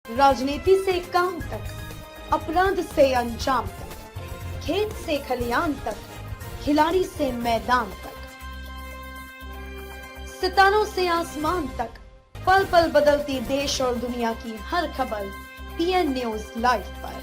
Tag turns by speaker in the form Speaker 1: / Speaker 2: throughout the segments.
Speaker 1: राजनीति से काम तक, अपराध से अंजाम तक, खेत से खलियान तक, खिलाड़ी से मैदान तक, सितारों से आसमान तक, पल पल बदलती देश और दुनिया की हर खबर पीएन न्यूज लाइव पर।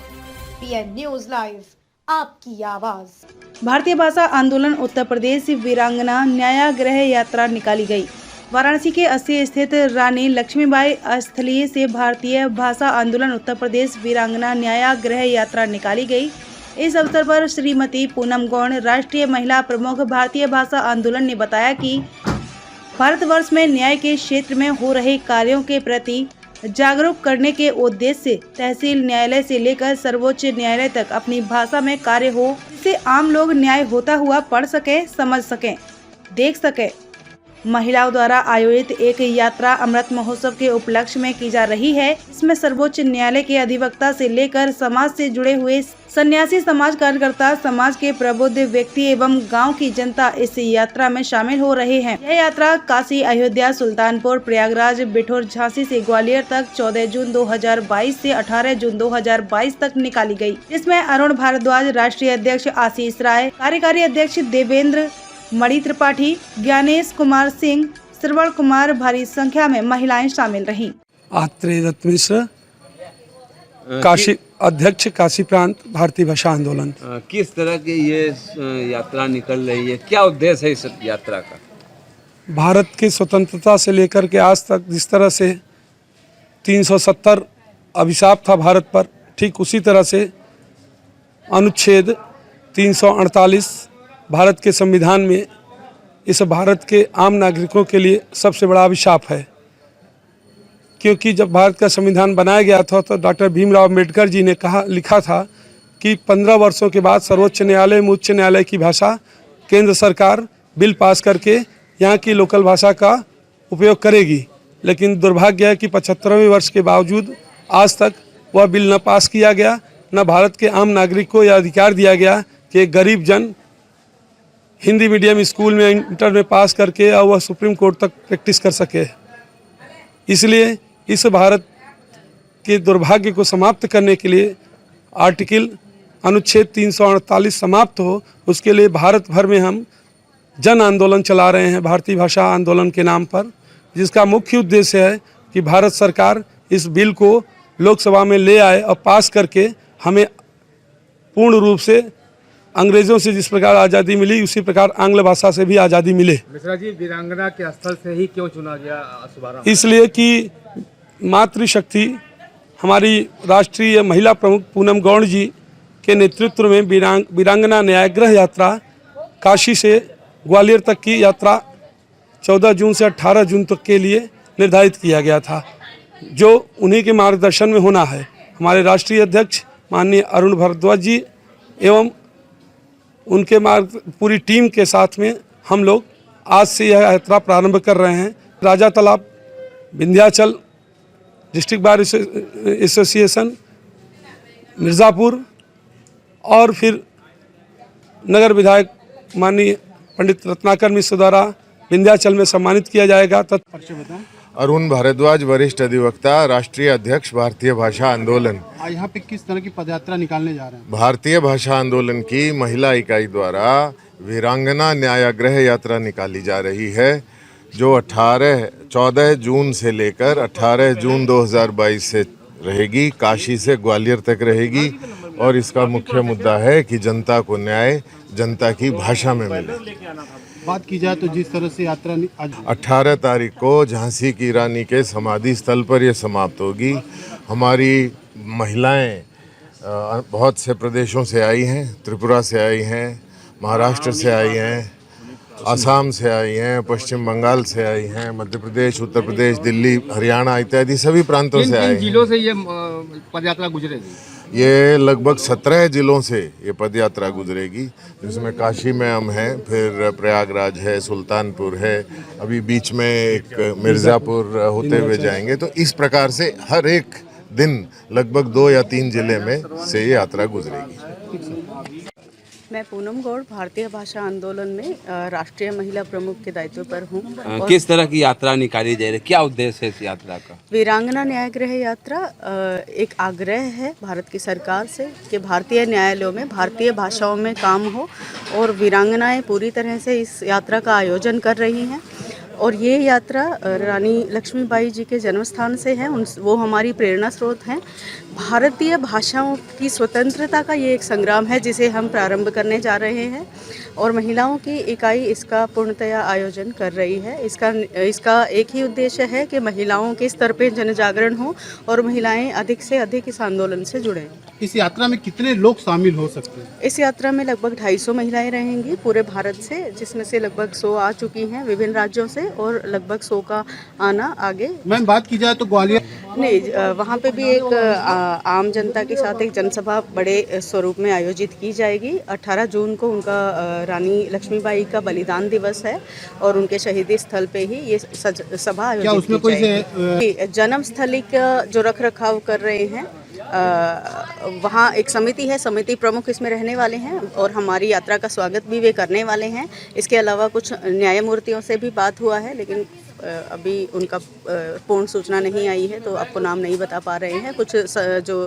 Speaker 1: पीएन न्यूज लाइव, आपकी आवाज।
Speaker 2: भारतीय भाषा आंदोलन उत्तर प्रदेश वीरांगना न्यायागृह यात्रा निकाली गई। वाराणसी के अस्सी स्थित रानी लक्ष्मीबाई स्थलीय से भारतीय भाषा आंदोलन उत्तर प्रदेश वीरांगना न्यायागृह यात्रा निकाली गई। इस अवसर पर श्रीमती पूनम गौड़, राष्ट्रीय महिला प्रमुख भारतीय भाषा आंदोलन, ने बताया कि भारतवर्ष में न्याय के क्षेत्र में हो रहे कार्यों के प्रति जागरूक करने के उद्देश्य से तहसील न्यायालय से लेकर सर्वोच्च न्यायालय तक अपनी भाषा में कार्य हो, जिससे आम लोग न्याय होता हुआ पढ़ सके, समझ सके, देख सके। महिलाओं द्वारा आयोजित एक यात्रा अमृत महोत्सव के उपलक्ष्य में की जा रही है। इसमें सर्वोच्च न्यायालय के अधिवक्ता से लेकर समाज से जुड़े हुए सन्यासी, समाज कार्यकर्ता, समाज के प्रबुद्ध व्यक्ति एवं गांव की जनता इस यात्रा में शामिल हो रहे हैं। यह यात्रा काशी, अयोध्या, सुल्तानपुर, प्रयागराज, बिठूर, झांसी से ग्वालियर तक 14 जून 2022 से 18 जून 2022 तक निकाली गई, जिसमें अरुण भारद्वाज, राष्ट्रीय अध्यक्ष आशीष राय, कार्यकारी अध्यक्ष देवेंद्र मणि त्रिपाठी, ज्ञानेश कुमार सिंह, श्रवण कुमार, भारी संख्या में महिलाएं शामिल रहीं।
Speaker 3: आत्रेय दत्त मिश्र, काशी अध्यक्ष, काशी प्रांत भारतीय भाषा आंदोलन।
Speaker 4: किस तरह की ये यात्रा निकल रही है, क्या उद्देश्य है इस यात्रा का?
Speaker 3: भारत की स्वतंत्रता से लेकर के आज तक जिस तरह से 370 अभिशाप था भारत पर, ठीक उसी तरह से अनुच्छेद 348 भारत के संविधान में इस भारत के आम नागरिकों के लिए सबसे बड़ा अभिशाप है। क्योंकि जब भारत का संविधान बनाया गया था तो डॉक्टर भीमराव अंबेडकर जी ने लिखा था कि 15 वर्षों के बाद सर्वोच्च न्यायालय में उच्च न्यायालय की भाषा केंद्र सरकार बिल पास करके यहाँ की लोकल भाषा का उपयोग करेगी। लेकिन दुर्भाग्य है कि 75वें वर्ष के बावजूद आज तक वह बिल न पास किया गया, न भारत के आम नागरिक को यह अधिकार दिया गया कि एक गरीब जन हिंदी मीडियम स्कूल में इंटर में पास करके और वह सुप्रीम कोर्ट तक प्रैक्टिस कर सके। इसलिए इस भारत के दुर्भाग्य को समाप्त करने के लिए आर्टिकल अनुच्छेद 348 समाप्त हो, उसके लिए भारत भर में हम जन आंदोलन चला रहे हैं भारतीय भाषा आंदोलन के नाम पर, जिसका मुख्य उद्देश्य है कि भारत सरकार इस बिल को लोकसभा में ले आए और पास करके हमें पूर्ण रूप से अंग्रेजों से जिस प्रकार आज़ादी मिली उसी प्रकार आंग्ल भाषा से भी आज़ादी मिले।
Speaker 5: मिश्रा जी, वीरांगना के स्थल से ही क्यों चुना गया शुभारंभ?
Speaker 3: इसलिए कि मातृशक्ति हमारी राष्ट्रीय महिला प्रमुख पूनम गौड़ जी के नेतृत्व में वीरांगना न्यायागृह यात्रा काशी से ग्वालियर तक की यात्रा 14 जून से 18 जून तक के लिए निर्धारित किया गया था, जो उन्हीं के मार्गदर्शन में होना है। हमारे राष्ट्रीय अध्यक्ष माननीय अरुण भारद्वाज जी एवं उनके पूरी टीम के साथ में हम लोग आज से यह यात्रा प्रारंभ कर रहे हैं। राजा तालाब, Vindhyachal, district bar association, Mirzapur और फिर नगर विधायक माननीय पंडित रत्नाकर मिश्र द्वारा विंध्याचल में सम्मानित किया जाएगा।
Speaker 6: अरुण भारद्वाज, वरिष्ठ अधिवक्ता, राष्ट्रीय अध्यक्ष भारतीय भाषा आंदोलन।
Speaker 5: यहाँ पे किस तरह की पदयात्रा निकालने जा रहे हैं?
Speaker 6: भारतीय भाषा आंदोलन की महिला इकाई द्वारा वीरांगना न्यायागृह यात्रा निकाली जा रही है, जो 14 जून से लेकर 18 जून 2022 से रहेगी, काशी से ग्वालियर तक रहेगी। और इसका मुख्य मुद्दा है कि जनता को न्याय जनता की भाषा में मिले।
Speaker 5: बात की जाए तो जिस तरह से यात्रा
Speaker 6: 18 तारीख को झांसी की रानी के समाधि स्थल पर यह समाप्त होगी। हमारी महिलाएं बहुत से प्रदेशों से आई हैं, त्रिपुरा से आई हैं, महाराष्ट्र से आई हैं, असम से आई हैं, पश्चिम बंगाल से आई हैं, मध्य प्रदेश, उत्तर प्रदेश, दिल्ली, हरियाणा इत्यादि सभी प्रांतों से आई हैं।
Speaker 5: जिलों से ये पदयात्रा गुजरेगी?
Speaker 6: ये लगभग 17 जिलों से ये पदयात्रा गुजरेगी, जिसमें काशी में हम हैं, फिर प्रयागराज है, सुल्तानपुर है, अभी बीच में एक मिर्ज़ापुर होते हुए जाएंगे। तो इस प्रकार से हर एक दिन लगभग 2 या 3 जिले में से ये यात्रा गुजरेगी।
Speaker 2: मैं पूनम गौड़ भारतीय भाषा आंदोलन में राष्ट्रीय महिला प्रमुख के दायित्व पर हूँ। और
Speaker 4: किस तरह की यात्रा निकाली जा रही है, क्या उद्देश्य है इस यात्रा का?
Speaker 2: वीरांगना न्याय गृह यात्रा एक आग्रह है भारत की सरकार से कि भारतीय न्यायालयों में भारतीय भाषाओं में काम हो, और वीरांगनाएं पूरी तरह से इस यात्रा का आयोजन कर रही हैं। और ये यात्रा रानी लक्ष्मीबाई जी के जन्म स्थान से है, वो हमारी प्रेरणा स्रोत हैं। भारतीय भाषाओं की स्वतंत्रता का ये एक संग्राम है जिसे हम प्रारंभ करने जा रहे हैं, और महिलाओं की इकाई इसका पूर्णतया आयोजन कर रही है। इसका एक ही उद्देश्य है कि महिलाओं के स्तर पे जनजागरण हो और महिलाएं अधिक से अधिक इस आंदोलन से जुड़ें।
Speaker 5: इस यात्रा में कितने लोग शामिल हो सकते हैं?
Speaker 2: इस यात्रा में लगभग 250 महिलाएं रहेंगी पूरे भारत से, जिसमें से लगभग 100 आ चुकी हैं विभिन्न राज्यों से, और लगभग 100 का आना आगे।
Speaker 5: मैम, बात की जाए तो ग्वालियर
Speaker 2: नहीं, वहाँ पे भी एक आम जनता के साथ एक जनसभा बड़े स्वरूप में आयोजित की जाएगी। 18 जून को उनका रानी लक्ष्मीबाई का बलिदान दिवस है, और उनके शहीदी स्थल पे ही ये सभा आयोजित की जाएगी। जन्म स्थली का जो रख रखाव कर रहे हैं, वहाँ एक समिति है, समिति प्रमुख इसमें रहने वाले हैं, और हमारी यात्रा का स्वागत भी वे करने वाले हैं। इसके अलावा कुछ न्यायमूर्तियों से भी बात हुआ है, लेकिन अभी उनका पूर्ण सूचना नहीं आई है, तो आपको नाम नहीं बता पा रहे हैं। कुछ जो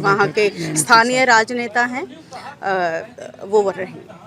Speaker 2: वहाँ के स्थानीय राजनेता हैं वो रहेंगे।